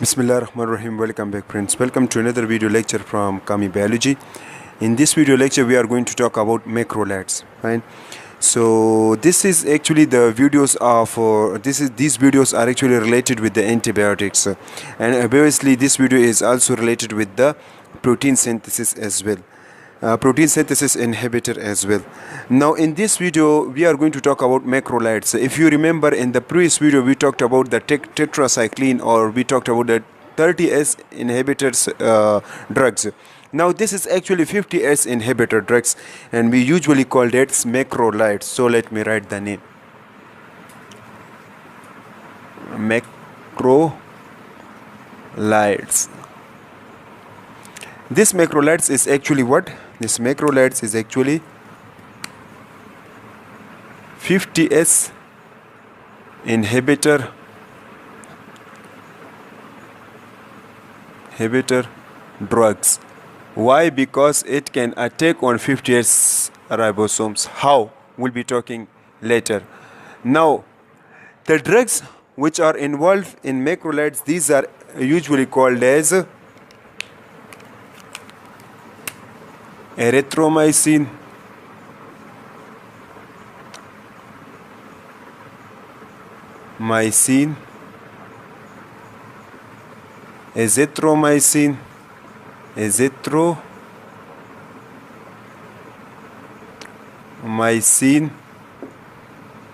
Bismillahirrahmanirrahim. Welcome back, friends. Welcome to another video lecture from Kami Biology. In this video lecture we are going to talk about macrolides. Fine. So this is actually the videos of these videos are actually related with the antibiotics, and obviously this video is also related with the protein synthesis as well. Protein synthesis inhibitor as well. Now in this video we are going to talk about macrolides. If you remember, in the previous video we talked about the tetracycline, or we talked about the 30S inhibitors drugs. Now this is actually 50S inhibitor drugs, and we usually call that macrolides. So let me write the name. Macrolides. This macrolides is actually what? This macrolides is actually 50S inhibitor drugs. Why? Because it can attack on 50S ribosomes. How? We'll be talking later. Now, the drugs which are involved in macrolides, these are usually called as erythromycin, azithromycin,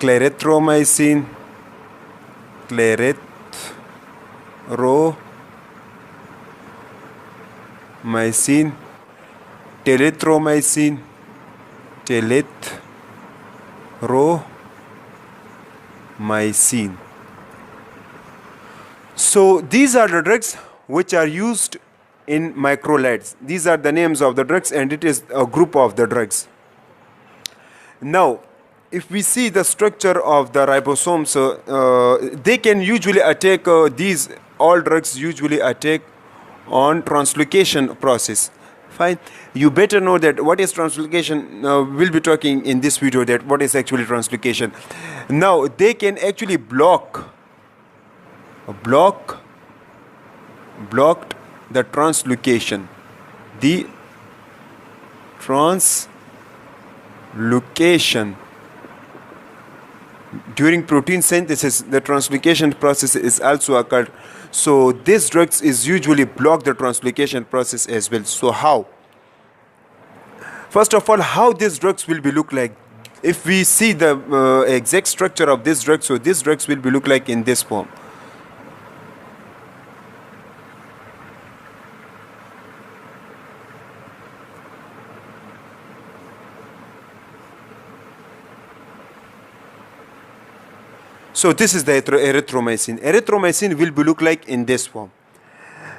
clarithromycin, telithromycin. So these are the drugs which are used in macrolides. These are the names of the drugs, and it is a group of the drugs. Now, if we see the structure of the ribosomes, they can usually attack, all drugs usually attack on translocation process. Fine. You better know that what is translocation. We'll be talking in this video that what is actually translocation. Now they can actually blocked the translocation. The translocation during protein synthesis, the translocation process is also occurred. So these drugs is usually block the translocation process as well. So how? First of all, how these drugs will be look like? If we see the exact structure of this drug, so these drugs will be look like in this form. So this is the erythromycin. Erythromycin will be look like in this form.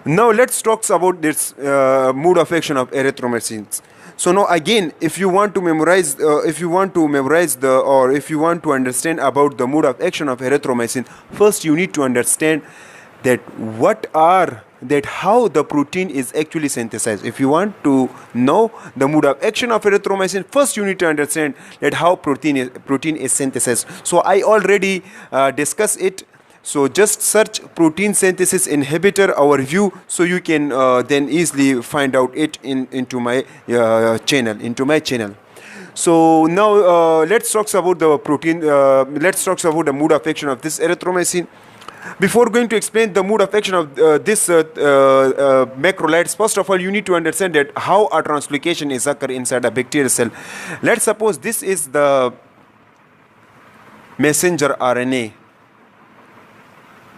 Now let's talk about this mode of action of erythromycins. So now again, if you want to memorize, or if you want to understand about the mode of action of erythromycin, first you need to understand that how the protein is actually synthesized. If you want to know the mode of action of erythromycin, first you need to understand that how protein is synthesized. So I already discussed it. So just search protein synthesis inhibitor overview, so you can then easily find out it into my channel. So now let's talk about the protein. Let's talk about the mode of action of this erythromycin. Before going to explain the mode of action of this macrolides, first of all you need to understand that how a translocation is occur inside a bacterial cell. Let's suppose this is the messenger RNA.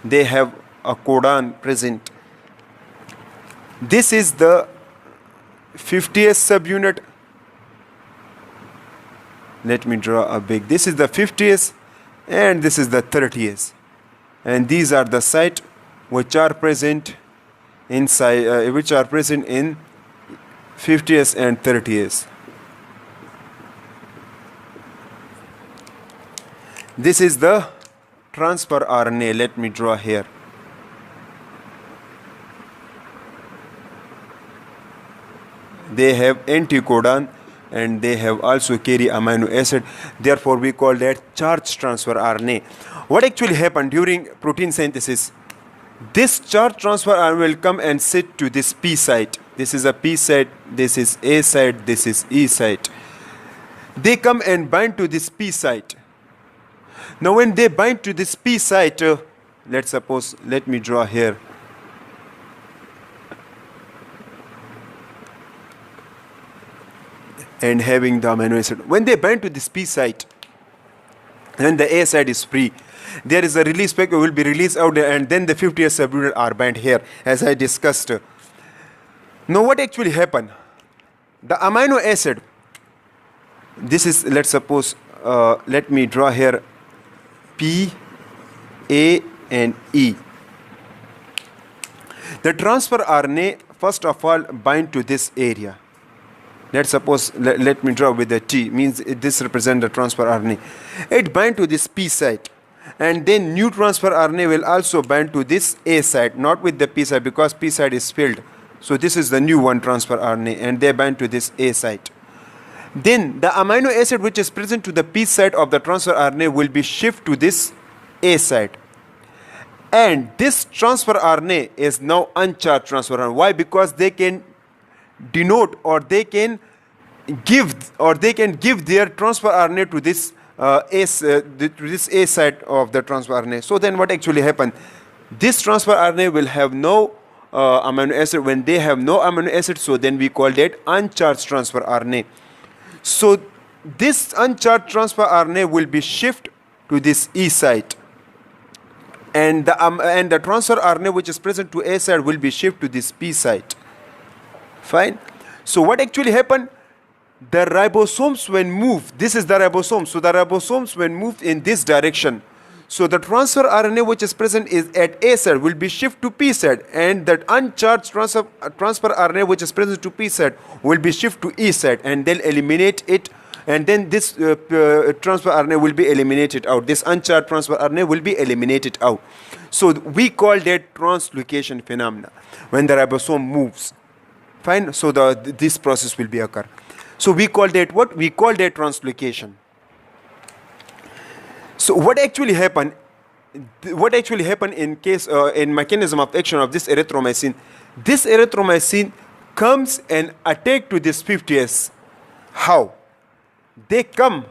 They have a codon present. This is the 50S subunit. Let me draw a big. This is the 50S, and this is the 30S. And these are the sites which are present inside, which are present in 50S and 30S. This is the transfer RNA. Let me draw here. They have anticodon, and they have also carry amino acid. Therefore, we call that charge transfer RNA. What actually happened during protein synthesis? This charge transfer arm will come and sit to this P site. This is a P site, this is A site, this is E site. They come and bind to this P site. Now when they bind to this P site, let me draw here. And having the amino acid. When they bind to this P site, then the A site is free. There is a release packet will be released out there, and then the 50S subunit are bound here, as I discussed. Now what actually happened? The amino acid, this is, let me draw here P, A and E. The transfer RNA first of all bind to this area. Let me draw with the T, means this represents the transfer RNA. It bind to this P site, and then new transfer RNA will also bind to this A site, not with the P site because P site is filled. So this is the new one transfer RNA, and they bind to this A site. Then the amino acid which is present to the P site of the transfer RNA will be shifted to this A site. And this transfer RNA is now uncharged transfer RNA. Why? Because they can denote, or they can give their transfer RNA to this A site of the transfer RNA. So then what actually happened? This transfer RNA will have no amino acid. When they have no amino acid, so then we call that uncharged transfer RNA. So this uncharged transfer RNA will be shifted to this E site, and the transfer RNA which is present to A site will be shifted to this P site. Fine. So what actually happened? The ribosomes when moved, this is the ribosome. So the ribosomes when moved in this direction, so the transfer RNA which is present is at A site will be shifted to P site, and that uncharged transfer RNA which is present to P site will be shifted to E site, and they'll eliminate it, and then this transfer RNA will be eliminated out. This uncharged transfer RNA will be eliminated out. So we call that translocation phenomena when the ribosome moves. Fine. So this process will be occur. So we call that what? We call that translocation. So what actually happened? What actually happened in case in mechanism of action of this erythromycin? This erythromycin comes and attack to this 50S. How? They come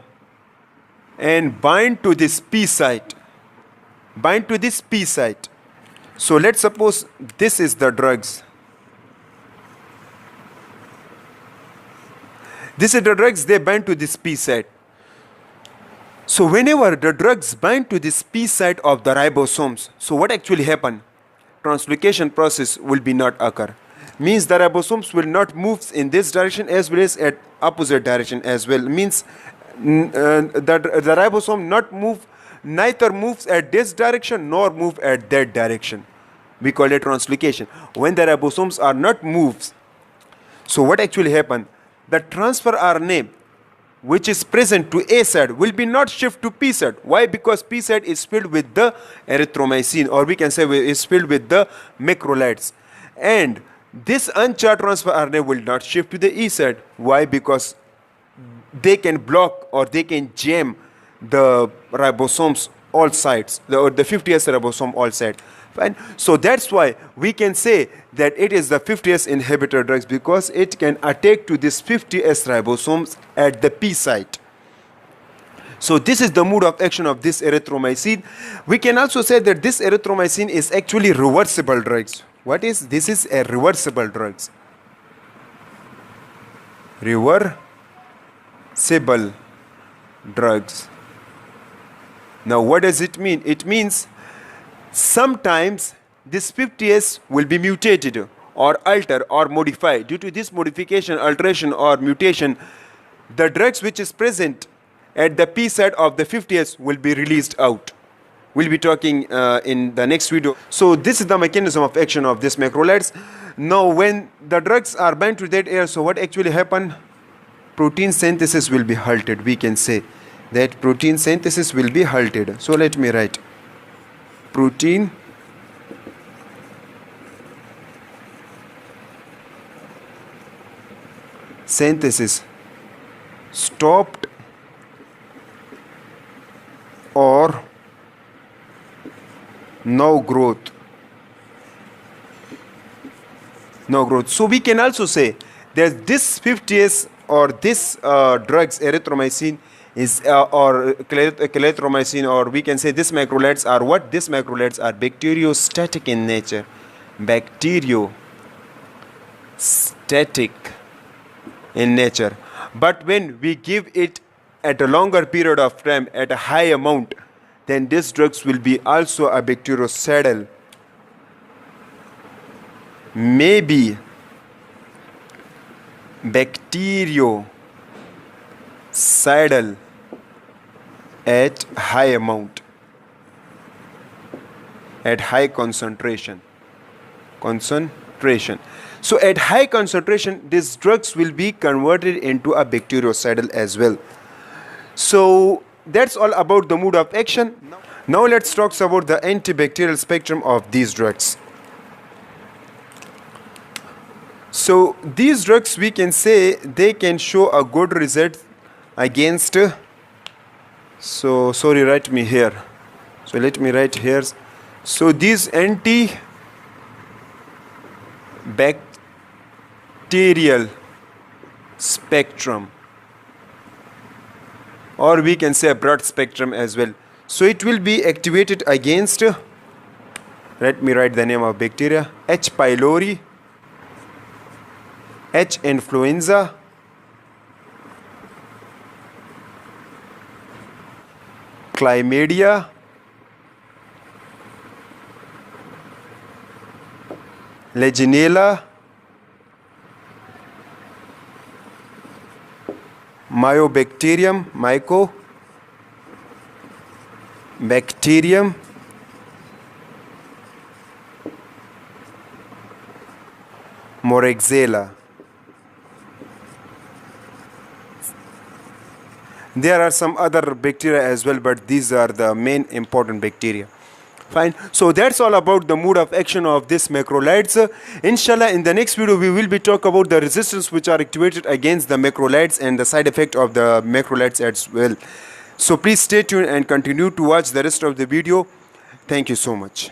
and bind to this P site. Bind to this P site. So let's suppose this is the drugs. This is the drugs, they bind to this P site. So whenever the drugs bind to this P site of the ribosomes, so what actually happen? Translocation process will be not occur. Means the ribosomes will not move in this direction as well as at opposite direction as well. Means the ribosome neither moves at this direction nor move at that direction. We call it translocation. When the ribosomes are not moved, so what actually happen? The transfer RNA which is present to A site will be not shift to P site. Why? Because P site is filled with the erythromycin, or we can say is filled with the macrolides. And this uncharged transfer RNA will not shift to the E site. Why? Because they can block or they can jam the ribosomes all sides, the 50S ribosome all sides. Fine. So that's why we can say that it is the 50S inhibitor drugs, because it can attack to this 50S ribosomes at the P site. So this is the mode of action of this erythromycin. We can also say that this erythromycin is actually reversible drugs. What is this? Is a reversible drugs. Reversible drugs. Now what does it mean? It means sometimes this 50S will be mutated or altered or modified. Due to this modification, alteration or mutation, the drugs which is present at the P site of the 50S will be released out. We'll be talking in the next video. So this is the mechanism of action of this macrolides. Now when the drugs are bound to that area, so what actually happen? Protein synthesis will be halted. We can say that protein synthesis will be halted. So let me write. Protein synthesis stopped or no growth no growth. So we can also say that this 50s or this drugs erythromycin is or clarithromycin, or we can say this macrolides are what? These macrolides are bacteriostatic in nature. Bacteriostatic in nature. But when we give it at a longer period of time at a high amount, then these drugs will be also a bactericidal. Maybe bacteriocidal at high amount, at high concentration. So at high concentration, these drugs will be converted into a bactericidal as well. So that's all about the mode of action. Now let's talk about the antibacterial spectrum of these drugs. So these drugs, we can say they can show a good result against, so sorry, write me here. So let me write here. So these antibacterial spectrum, or we can say a broad spectrum as well. So it will be activated against, let me write the name of bacteria: H. pylori, H. influenza, chlamydia, legionella, mycobacterium, moraxella. There are some other bacteria as well, but these are the main important bacteria. Fine. So that's all about the mode of action of this macrolides. Inshallah, in the next video, we will be talk about the resistance which are activated against the macrolides and the side effect of the macrolides as well. So please stay tuned and continue to watch the rest of the video. Thank you so much.